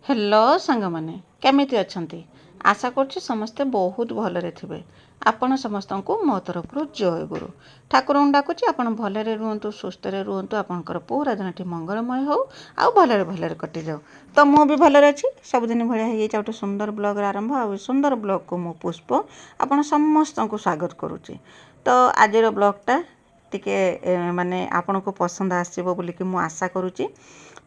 Hello सांग मैंने केमिति अछंती आशा करछि समस्ते बहुत भलरे थिबे। आपण समस्तंकु मो तरफरु जय गुरु ठाकुर डाकुछि आपण भलरे रुहंतु सुस्थरे रुहंतु आपणकर पूरा दिनटी मंगलमय हो आउ भलरे कटि जाऊ। तो मु भी भलरे अछि सबदिन भलिया हे गोटे सुंदर ब्लॉग आरंभ आ सुंदर ब्लॉग को मु पुष्प आपण समस्तंकु स्वागत करूछि। तो आजिर ब्लॉगटा टिके माने आपण को पसंद आसीबो बोली कि मु आशा करूछि।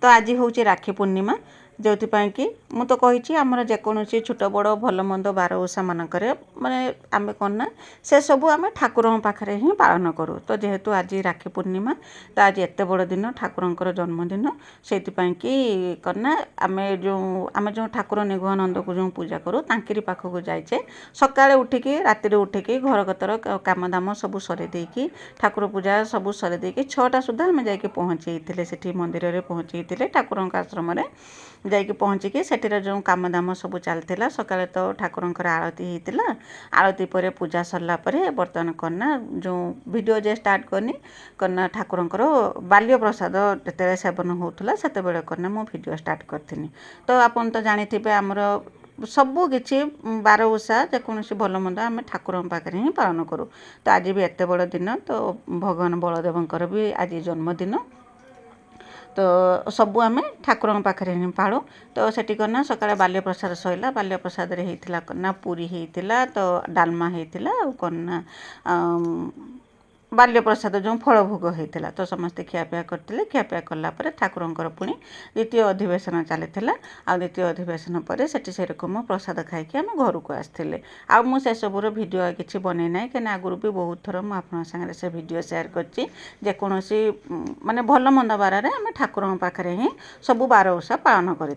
तो आज हूँ राखी पूर्णिमा जो कि मु तो कही आमर जेकोसी छोट बड़ भल मंद बार ओषा मानक माने आमे कौन से सबू आम ठाकुर पाखे ही पालन करूँ। तो जेहेतु आज राखी पूर्णिमा तो आज एत बड़ दिन ठाकुर जन्मदिन से करना आम जो ठाकुर निगुआ नंद को जो पूजा करूँ तांकरी पाखक जाइए सकाଳେ उठिकी रातिर उठिकी घर कतर काम दाम सब सरे देकी ठाकुर पूजा सब सरे देकी 6टा सुधा आम जाइए पहुँचे से मंदिर में पहुँचे ठाकुर आश्रम जाइए पहुँचिकी सेठर जो काम दाम सब चलता सकाଳେ तो ठाकुर आरती होता आरती पर पूजा सरला बर्तमान करना जो वीडियो जे स्टार्ट करना ठाकुर बाल्य प्रसाद जिते सेवन होता से करना मो वीडियो स्टार्ट करी। तो आपन तो जानी आमर सबू किसी बार ओषा जेकोसी भल मंद आम ठाकुर पाखे ही पालन करूँ। तो आज भी एत बड़ दिन तो भगवान बलदेवंकर भी आज जन्मदिन तो सबू आम ठाकुर पाखे ही पालू। तो सेठी करना सकाଳେ बाल्य प्रसाद सैला बाल्य प्रसाद होता करना पूरी होता तो डालमा होता करना बाल्य प्रसाद जो फल भोग होता तो समस्ते खियापिया करते खियापिया कलापर ठाकुर पुणी द्वितीय अधिवेशन चली आ द्वितीय अधिवेशन पर से रकम प्रसाद खाई आम घर को आसते आ मुझे सबूर भिडियो किसी बन ना कहीं आगुरी भी बहुत थर मुझे से भिडियो सेयार करोसी माने भल मंद बार आम ठाकुर पाखे ही सबू बार ओषा पालन कर।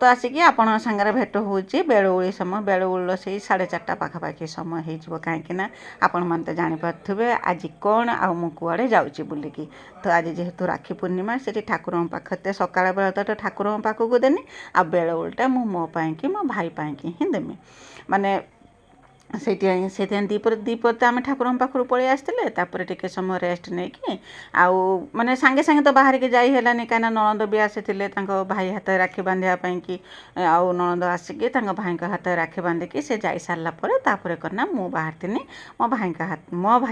तो आसिकी आपण सांगरे भेट होची बेलुड़ी समय बेलुड़ से 4:30 पाखापाखि समय हो कहीं आपण मैंने तो जानीपे आज कौन आ कुआड़े जाऊँगी बुलिकी। तो आज जेहेतु राखी पूर्णिमा से ठाकुर पाखे सकाळ बेला तो ठाकुर पाखक देनी आ बेलुड़टा मो पाई मो भाई पाई ही देमी माने से दीपर तो आम ठाकुर पाखु पलि आसते टिके समय रेस्ट नहीं कि आउ माने सांगे सांगे तो बाहर के जाई हेलानी कहीं ननद भी आसी भाई हाथ राखी बांधियापाई कि आउ ननद आसिकी भाई हाथ राखी बांधिकी से जाई सारापर करना मु बाहर थी मो भाई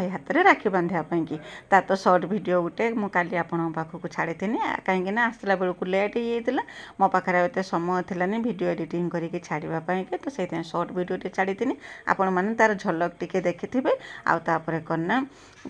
हाथ में राखी बांधियापाई कि तो सर्ट वीडियो गोटे मुझे आपण पाखक छाड़ी कहीं आसला बेलू लेट हो मो पाखे एत समय थी वीडियो एडिटिंग करके छाड़ापाई तो से सर्ट वीडियो छाड़ी आप मैंने तार झलक टिके देखि आउे करना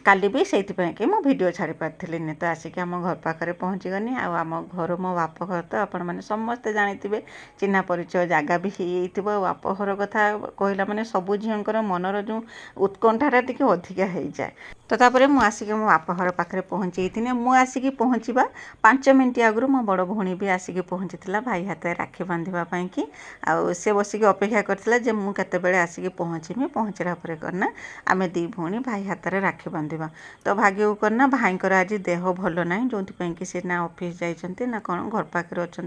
काली भी से मो वीडियो छाड़ी पारी तो आसिक आम घर पाखे पहुँची गनी आम घर मो बाप घर तो आपण मैंने समस्ते जानी चिन्हा परिचय जगह भी हो बाप घर कथा कहला माने सबू झीर मनर जो उत्कंठाटा टी अधिका हो जाए। तो तापर मु आसिक मो बाप घर पाखे पहुँची मु आसिक पहुँचवा 5 मिनट आगु मो बड़ भौणी भी आसिक पहुँची भाई हाथ राखी बांधियापाई कि आउ से बसिक अपेक्षा करथिला मु केतेबेले आसिक पहुँचमी पहुँचला पर करना आम दी भौणी भाई हाथ में राखी बांधिबा। तो भाग्य करना भाईंकर आज देह भल ना जो कि सी ना ऑफिस जाइछंती ना कौन घर पाखे अच्छा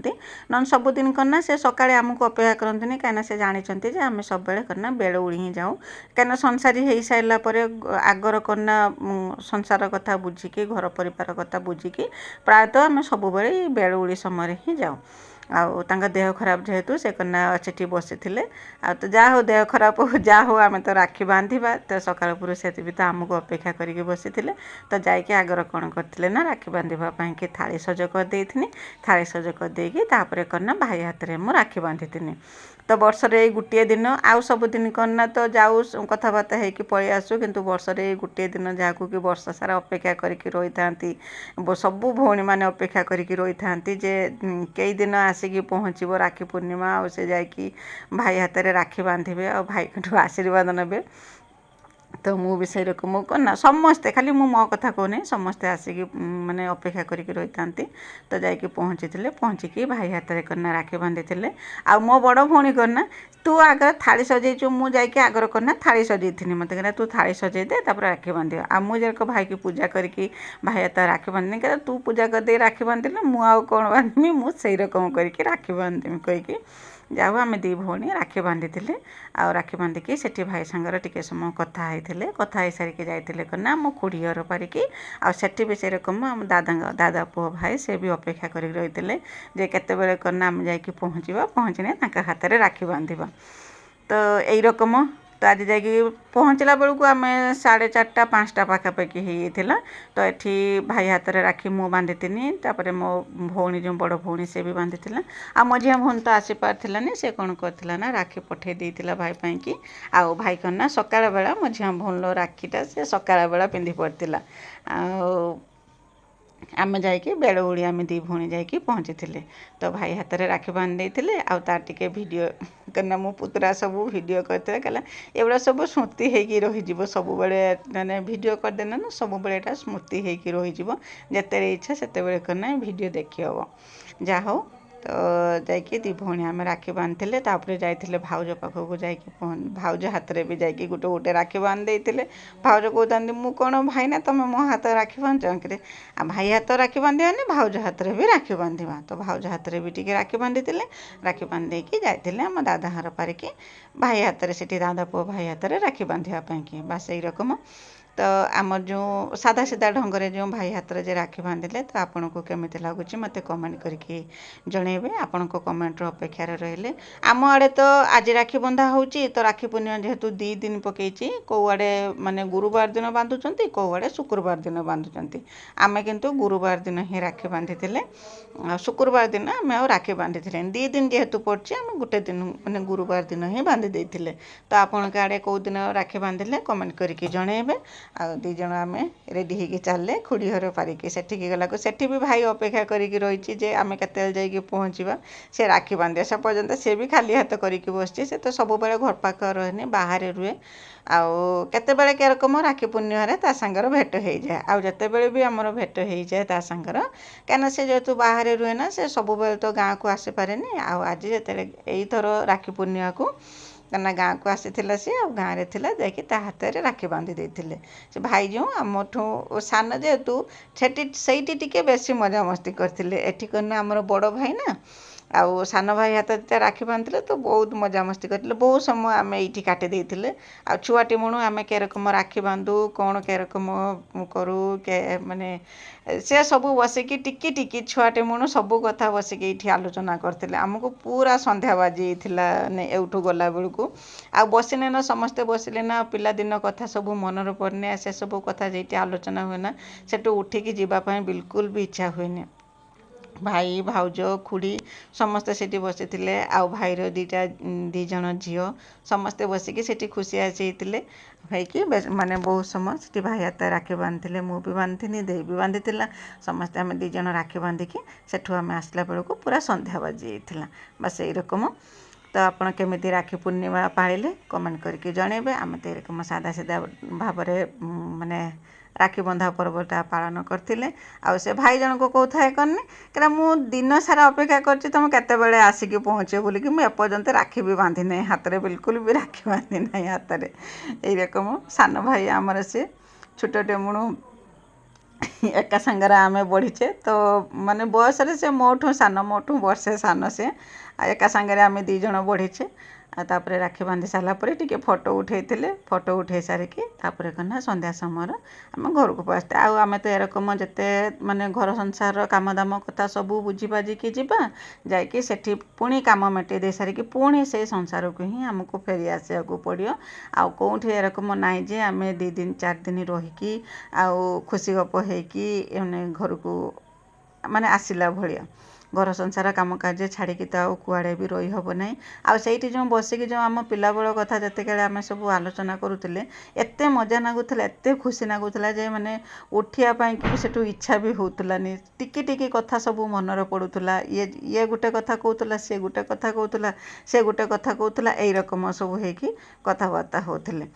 न सबुदिन करना से सकाळे आमको अपेक्षा करते कहीं से जानते आम सब बेले करना बेलुड़ी ही जाऊँ कहीं संसारी हो सारा पर आगर करना संसार कथा बुझिकी घर परिवार कथा बुझिकी प्रायतः आम सब बेलुड़ी समय ही जाऊँ आउ देह खराब जेहेतु से करना सेठी बसी आ तो जा हो देह खराब हो जा हो आम तो राखी बांधिबा तो सकाळ पुरु से भी तो आमको अपेक्षा करके बसी तो जाइए आगर कौन करते ना राखी बांधियापाई कि थाली सज करदे थाली सज करदेकी करना भाई हाथ में मु राखी बांधी तो वर्षरे गोटे दिन आउ सब दिन करना तो जाऊ कथबार्ता होगी पलि आसू किंतु वर्षरे गोटे दिन जहाँ कि वर्ष सारा अपेक्षा करके रही था सबू भौणी मैंने अपेक्षा करके रही था जे कई दिन आसिकी पहुँचब राखी पूर्णिमा आ से जाकि भाई हाथ में राखी बांधे आ भाई आशीर्वाद ने। तो मु भी से रकम करना समस्ते खाली मो कथा कहने समस्ते आसिकी माने अपेक्षा करके रही था तो जाकि पहुँचिकी भाई हाथ में करना राखी बांधि आ मो बड़ भौणी करना तू आगर थाली सजैचु मु जाकि आगर करना थाली सजै थी मत कहना तू थाली सजै दे राखी बांध आ मुझे भाई की पूजा करके भाई हाथ राखी बांधनी कहना तू पूजा करदे राखी बांधिल मु आउ कौन बांधमी मु से रकम करके राखी बांधमी कहीकि जाऊ आम दी भौणी राखी बांधी आ राखी बांधिकी सेठी भाई सांगर टिके समय कथा ଯାଇଥିଲେ କଥା ହେଇସାରିକି ଯାଇଥିଲେ କନା ଆମ ଖୁଡ଼ି ଘର ପାରିକି ଆଉ ସେଠି ବି ସେରକମ ଆମ ଦାଦା ପୁଅ ଭାଇ ସେ ବି ଅପେକ୍ଷା କରିକି ରହିଥିଲେ ଯେ କେତେବେଳେ କନା ଆମେ ଯାଇକି ପହଞ୍ଚିଲେ ତାଙ୍କ ହାତରେ ରାକ୍ଷୀ ବାନ୍ଧିବା ତ ଏଇ ରକମ ତ ଆଜି ଯାଇକି ପହଞ୍ଚିଲା ବେଳକୁ ଆମେ 4:30 5ଟା ପାଖାପାଖି ହେଇଯାଇଥିଲା ତ ଏଠି ଭାଇ ହାତରେ ରାକ୍ଷୀ ମୁଁ ବାନ୍ଧିଥିନି ତାପରେ ମୋ ଭଉଣୀ ଯେଉଁ ବଡ଼ ଭଉଣୀ ସେ ବି ବାନ୍ଧିଥିଲା ଆଉ ମଝିଆ ଭଉଣୀ ତ ଆସିପାରିଥିଲାନି ସେ କ'ଣ କରିଥିଲା ନା ରାକ୍ଷୀ ପଠେଇ ଦେଇଥିଲା ଭାଇ ପାଇଁକି ଆଉ ଭାଇ କ'ଣ ନା ସକାଳ ବେଳା ମଝିଆ ଭଉଣୀର ରାକ୍ଷୀଟା ସେ ସକାଳ ବେଳା ପିନ୍ଧି ପଡ଼ିଥିଲା ଆଉ ଆମେ ଯାଇକି ବେଳଉଳି ଆମେ ଦୁଇ ଭଉଣୀ ଯାଇକି ପହଞ୍ଚିଥିଲେ ତ ଭାଇ ହାତରେ ରାକ୍ଷୀ ବାନ୍ଧି ଦେଇଥିଲେ ଆଉ ତାର ଟିକେ ଭିଡ଼ିଓ କାହିଁକିନା ମୋ ପୁତୁରା ସବୁ ଭିଡ଼ିଓ କରିଥିଲେ କହିଲା ଏଗୁଡ଼ା ସବୁ ସ୍ମୃତି ହେଇକି ରହିଯିବ ସବୁବେଳେ ମାନେ ଭିଡ଼ିଓ କରିଦେଲେ ନା ସବୁବେଳେ ଏଇଟା ସ୍ମୃତି ହେଇକି ରହିଯିବ ଯେତେବେଳେ ଇଚ୍ଛା ସେତେବେଳେ କନା ଭିଡ଼ିଓ ଦେଖି ହେବ ଯାହା ହଉ ତ ଯାଇକି ଦୁଇ ଭଉଣୀ ଆମେ ରାକ୍ଷୀ ବାନ୍ଧିଥିଲେ ତାପରେ ଯାଇଥିଲେ ଭାଉଜ ପାଖକୁ ଯାଇକି ଭାଉଜ ହାତରେ ବି ଯାଇକି ଗୋଟେ ରାକ୍ଷୀ ବାନ୍ଧି ଦେଇଥିଲେ ଭାଉଜ କହୁଥାନ୍ତି ମୁଁ କ'ଣ ଭାଇ ନା ତୁମେ ମୋ ହାତ ରାକ୍ଷୀ ବାନ୍ଧିଛ କିରେ ଆଉ ଭାଇ ହାତ ରାକ୍ଷୀ ବାନ୍ଧିବାନି ଭାଉଜ ହାତରେ ବି ରାକ୍ଷୀ ବାନ୍ଧିବା ତ ଭାଉଜ ହାତରେ ବି ଟିକେ ରାକ୍ଷୀ ବାନ୍ଧିଥିଲେ ରାକ୍ଷୀ ବାନ୍ଧି ଦେଇକି ଯାଇଥିଲେ ଆମ ଦାଦା ଘର ପାରିକି ଭାଇ ହାତରେ ସେଠି ଦାଦା ପୁଅ ଭାଇ ହାତରେ ରାକ୍ଷୀ ବାନ୍ଧିବା ପାଇଁକି ବାସ୍ ଏଇ ରକମ ତ ଆମର ଯେଉଁ ସାଧା ସିଧା ଢଙ୍ଗରେ ଯେଉଁ ଭାଇ ହାତରେ ଯେ ରାକ୍ଷୀ ବାନ୍ଧିଲେ ତ ଆପଣଙ୍କୁ କେମିତି ଲାଗୁଛି ମୋତେ କମେଣ୍ଟ କରିକି ଜଣେଇବେ ଆପଣଙ୍କ କମେଣ୍ଟର ଅପେକ୍ଷାରେ ରହିଲେ ଆମ ଆଡ଼େ ତ ଆଜି ରାକ୍ଷୀ ବନ୍ଧା ହେଉଛି ତ ରାକ୍ଷୀ ପୂର୍ଣ୍ଣିମା ଯେହେତୁ 2 ଦିନ ପକେଇଛି କେଉଁ ଆଡ଼େ ମାନେ ଗୁରୁବାର ଦିନ ବାନ୍ଧୁଛନ୍ତି କେଉଁ ଆଡ଼େ ଶୁକ୍ରବାର ଦିନ ବାନ୍ଧୁଛନ୍ତି ଆମେ କିନ୍ତୁ ଗୁରୁବାର ଦିନ ହିଁ ରାକ୍ଷୀ ବାନ୍ଧିଥିଲେ ଆଉ ଶୁକ୍ରବାର ଦିନ ଆମେ ଆଉ ରାକ୍ଷୀ ବାନ୍ଧିଥିଲେ 2 ଦିନ ଯେହେତୁ ପଡ଼ୁଛି ଆମେ ଗୋଟେ ଦିନ ମାନେ ଗୁରୁବାର ଦିନ ହିଁ ବାନ୍ଧି ଦେଇଥିଲେ ତ ଆପଣଙ୍କ ଆଡ଼େ କେଉଁ ଦିନ ରାକ୍ଷୀ ବାନ୍ଧିଲେ କମେଣ୍ଟ କରିକି ଜଣେଇବେ ଆଉ 2 ଜଣ ଆମେ ରେଡ଼ି ହେଇକି ଚାଲିଲେ ଖୁଡ଼ି ଘର ପାରିକି ସେଠିକି ଗଲାକୁ ସେଠି ବି ଭାଇ ଅପେକ୍ଷା କରିକି ରହିଛି ଯେ ଆମେ କେତେବେଳେ ଯାଇକି ପହଞ୍ଚିବା ସେ ରାକ୍ଷୀ ବାନ୍ଧିବା ସେ ପର୍ଯ୍ୟନ୍ତ ସେ ବି ଖାଲି ହାତ କରିକି ବସିଛି ସେ ତ ସବୁବେଳେ ଘର ପାଖରେ ରହେନି ବାହାରେ ରୁହେ ଆଉ କେତେବେଳେ କେରକମ ରାକ୍ଷୀ ପୂର୍ଣ୍ଣିମାରେ ତା ସାଙ୍ଗର ଭେଟ ହେଇଯାଏ ଆଉ ଯେତେବେଳେ ବି ଆମର ଭେଟ ହେଇଯାଏ ତା ସାଙ୍ଗର କାହିଁକିନା ସେ ଯେହେତୁ ବାହାରେ ରୁହେ ନା ସେ ସବୁବେଳେ ତ ଗାଁକୁ ଆସିପାରେନି ଆଉ ଆଜି ଯେତେବେଳେ ଏଇଥର ରାକ୍ଷୀ ପୂର୍ଣ୍ଣିମାକୁ କାହିଁକିନା ଗାଁକୁ ଆସିଥିଲା ସିଏ ଆଉ ଗାଁରେ ଥିଲା ଯାଇକି ତା ହାତରେ ରାକ୍ଷୀ ବାନ୍ଧି ଦେଇଥିଲେ ସେ ଭାଇ ଯେଉଁ ଆମଠୁ ସାନ ଯେହେତୁ ସେଇଠି ଟିକେ ବେଶୀ ମଜାମସ୍ତି କରିଥିଲେ ଏଠି କ'ଣ ଆମର ବଡ଼ ଭାଇ ନା ଆଉ ସାନ ଭାଇ ହାତରେ ରାକ୍ଷୀ ବାନ୍ଧିଥିଲେ ତ ବହୁତ ମଜାମସ୍ତି କରିଥିଲେ ବହୁତ ସମୟ ଆମେ ଏଇଠି କାଟି ଦେଇଥିଲେ ଆଉ ଛୁଆଟି ମୁଣୁ ଆମେ କେରକମ ରାକ୍ଷୀ ବାନ୍ଧୁ କ'ଣ କେରକମ କରୁ ମାନେ ସେ ସବୁ ବସିକି ଟିକି ଛୁଆଟେ ମୁଣୁ ସବୁ କଥା ବସିକି ଏଇଠି ଆଲୋଚନା କରିଥିଲେ ଆମକୁ ପୁରା ସନ୍ଧ୍ୟା ବାଜିଯାଇଥିଲା ଏଇଠୁ ଗଲାବେଳକୁ ଆଉ ବସିଲେ ନା ସମସ୍ତେ ବସିଲେ ନା ପିଲାଦିନ କଥା ସବୁ ମନରେ ପଡ଼ିନେ ସେସବୁ କଥା ଯେଇଠି ଆଲୋଚନା ହୁଏ ନା ସେଠୁ ଉଠିକି ଯିବା ପାଇଁ ବିଲକୁଲ ବି ଇଚ୍ଛା ହୁଏନି ଭାଇ ଭାଉଜ ଖୁଡ଼ି ସମସ୍ତେ ସେଠି ବସିଥିଲେ ଆଉ ଭାଇର 2 ଜଣ ଝିଅ ସମସ୍ତେ ବସିକି ସେଠି ଖୁସି ଆସିଯାଇଥିଲେ ହେଇକି ମାନେ ବହୁତ ସମୟ ସେଠି ଭାଇ ହାତରେ ରାକ୍ଷୀ ବାନ୍ଧିଥିଲେ ମୁଁ ବି ବାନ୍ଧିନି ଦେଇ ବି ବାନ୍ଧିଥିଲା ସମସ୍ତେ ଆମେ 2 ଜଣ ରାକ୍ଷୀ ବାନ୍ଧିକି ସେଠୁ ଆମେ ଆସିଲା ବେଳକୁ ପୁରା ସନ୍ଧ୍ୟା ବାଜିଯାଇଥିଲା ବାସ୍ ଏଇରକମ ତ ଆପଣ କେମିତି ରାକ୍ଷୀ ପୂର୍ଣ୍ଣିମା ପାଳିଲେ କମେଣ୍ଟ କରିକି ଜଣେଇବେ ଆମେ ତ ଏରକମ ସାଧା ସିଧା ଭାବରେ ମାନେ ରାକ୍ଷୀ ବନ୍ଧା ପର୍ବଟା ପାଳନ କରିଥିଲେ ଆଉ ସେ ଭାଇ ଜଣକୁ କହୁଥାଏ କନି କାରଣ ମୁଁ ଦିନ ସାରା ଅପେକ୍ଷା କରିଛି ତୁମେ କେତେବେଳେ ଆସିକି ପହଞ୍ଚିବ ବୋଲିକି ମୁଁ ଏପର୍ଯ୍ୟନ୍ତ ରାକ୍ଷୀ ବି ବାନ୍ଧି ନାହିଁ ହାତରେ ବିଲକୁଲ ବି ରାକ୍ଷୀ ବାନ୍ଧି ନାହିଁ ହାତରେ ଏଇ ରକମ ସାନ ଭାଇ ଆମର ସେ ଛୋଟଟେ ମୁଣୁ ଏକା ସାଙ୍ଗରେ ଆମେ ବଢ଼ିଛେ ତ ମାନେ ବୟସରେ ସେ ମୋଠୁ ସାନ ମୋଠୁ ବର୍ଷେ ସାନ ସେ ଆଉ ଏକା ସାଙ୍ଗରେ ଆମେ 2 ଜଣ ବଢ଼ିଛେ ଆଉ ତାପରେ ରାକ୍ଷୀ ବାନ୍ଧି ସାରିଲା ପରେ ଟିକେ ଫଟୋ ଉଠେଇଥିଲେ ଫଟୋ ଉଠେଇ ସାରିକି ତାପରେ କ'ଣ ନା ସନ୍ଧ୍ୟା ସମୟରେ ଆମେ ଘରକୁ ପଳେଇ ଆଉ ଆମେ ତ ଏରକମ ଯେତେ ମାନେ ଘର ସଂସାରର କାମ ଦାମ କଥା ସବୁ ବୁଝିବାଝିକି ଯିବା ଯାଇକି ସେଠି ପୁଣି କାମ ମେଟେଇ ଦେଇ ସାରିକି ପୁଣି ସେଇ ସଂସାରକୁ ହିଁ ଆମକୁ ଫେରି ଆସିବାକୁ ପଡ଼ିବ ଆଉ କେଉଁଠି ଏରକମ ନାହିଁ ଯେ ଆମେ 2 ଦିନ 4 ଦିନ ରହିକି ଆଉ ଖୁସି ଗପ ହେଇକି ମାନେ ଘରକୁ ମାନେ ଆସିଲା ଭଳିଆ ଘର ସଂସାର କାମ କାର୍ଯ୍ୟ ଛାଡ଼ିକି ତ ଆଉ କୁଆଡ଼େ ବି ରହିହେବ ନାହିଁ ଆଉ ସେଇଠି ଯେଉଁ ବସିକି ଯେଉଁ ଆମ ପିଲାବେଳ କଥା ଯେତେବେଳେ ଆମେ ସବୁ ଆଲୋଚନା କରୁଥିଲେ ଏତେ ମଜା ଲାଗୁଥିଲା ଏତେ ଖୁସି ଲାଗୁଥିଲା ଯେ ମାନେ ଉଠିବା ପାଇଁକି ବି ସେଠୁ ଇଚ୍ଛା ବି ହେଉଥିଲାନି ଟିକି କଥା ସବୁ ମନରେ ପଡ଼ୁଥିଲା ଇଏ ଗୋଟେ କଥା କହୁଥିଲା ସେ ଗୋଟେ କଥା କହୁଥିଲା ସେ ଗୋଟେ କଥା କହୁଥିଲା ଏଇ ରକମ ସବୁ ହେଇକି କଥାବାର୍ତ୍ତା ହେଉଥିଲେ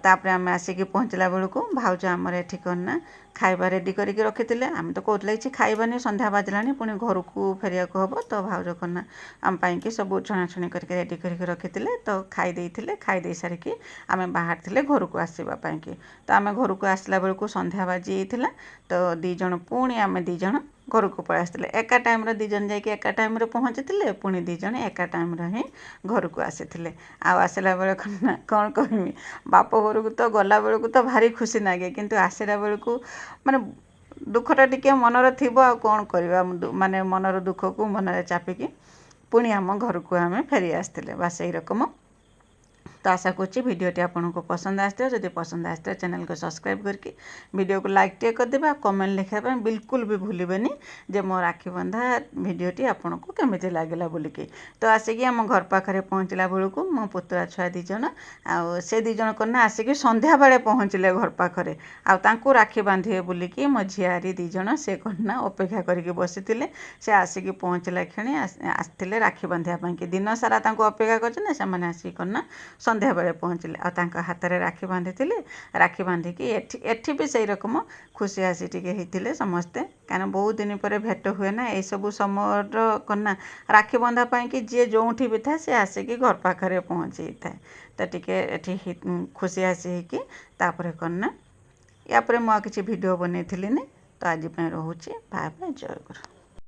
ତାପରେ ଆମେ ଆସିକି ପହଞ୍ଚିଲା ବେଳକୁ ଭାଉଜ ଆମର ଏଠି କ'ଣ ନା ଖାଇବା ରେଡ଼ି କରିକି ରଖିଥିଲେ ଆମେ ତ କହୁଥିଲେ କିଛି ଖାଇବାନି ସନ୍ଧ୍ୟା ବାଜିଲାଣି ପୁଣି ଘରକୁ ଫେରିବାକୁ ହେବ ତ ଭାଉଜ କ'ଣ ନା ଆମ ପାଇଁକି ସବୁ ଛଣାଛଣି କରିକି ରେଡ଼ି କରିକି ରଖିଥିଲେ ତ ଖାଇ ଦେଇଥିଲେ ଖାଇ ଦେଇ ସାରିକି ଆମେ ବାହାରିଥିଲେ ଘରକୁ ଆସିବା ପାଇଁକି ତ ଆମେ ଘରକୁ ଆସିଲା ବେଳକୁ ସନ୍ଧ୍ୟା ବାଜି ଯାଇଥିଲା ତ 2 ଜଣ ପୁଣି ଆମେ 2 ଜଣ घर को पळेଇ ଆସିଥିଲେ एका टाइम रे दी जन जाके एका टाइम रे पहुँचीଥିଲେ पुणी दी जन एका टाइम रे ही घर को आसीଥିଲେ आ आसला बेले कौन कहमी बाप घर को तो गला बेल को तो भारी खुशी लगे किंतु आसला बेल को माने दुखटा टिके मनर थिबो आ कौन करबा माने मनर दुख को मनरे चापिकी पुणी आम घर को आम फेरी आसते बास यही रकम तो आशा करुच्ची भिडटी आपको पसंद आसते जब पसंद आसते चैनल को सब्सक्राइब करके वीडियो को लाइक टे करदेवे कमेंट लिखापी बिल्कुल भी भूलें जे मो राखी बंधा भिडटी आपको केमी लगला बोलिकी तो आसिक आम घर पाखे पहुँचला बेलू मो पुतुरा छुआ दीज से दीज कन्या आसिक संध्या बेले पहुँचले घर पाखे आउ राखी बांधे बोलिकी मो झियारी दीज से कन्या अपेक्षा करके बसी से आसिक पहुँचला क्षणी आसते राखी बांधापी कि दिन सारा अपेक्षा कर आसिक कन्या संध्या बेले पहुँचले आ हाथ में राखी बांधी राखी बांधिकी एठी भी सही रकम खुशी आसी टिके होते समस्ते कहीं बहुत दिन पर भेट हुए ना ये सब समय कन्या राखी बंधापी कि जी जो भी था सी आसिक घर पाखे पहुँची था तो टी खुशी आसी कि कन्या या मुझे भिड बनई तो आज रोचे बाय बाय जय गुरु।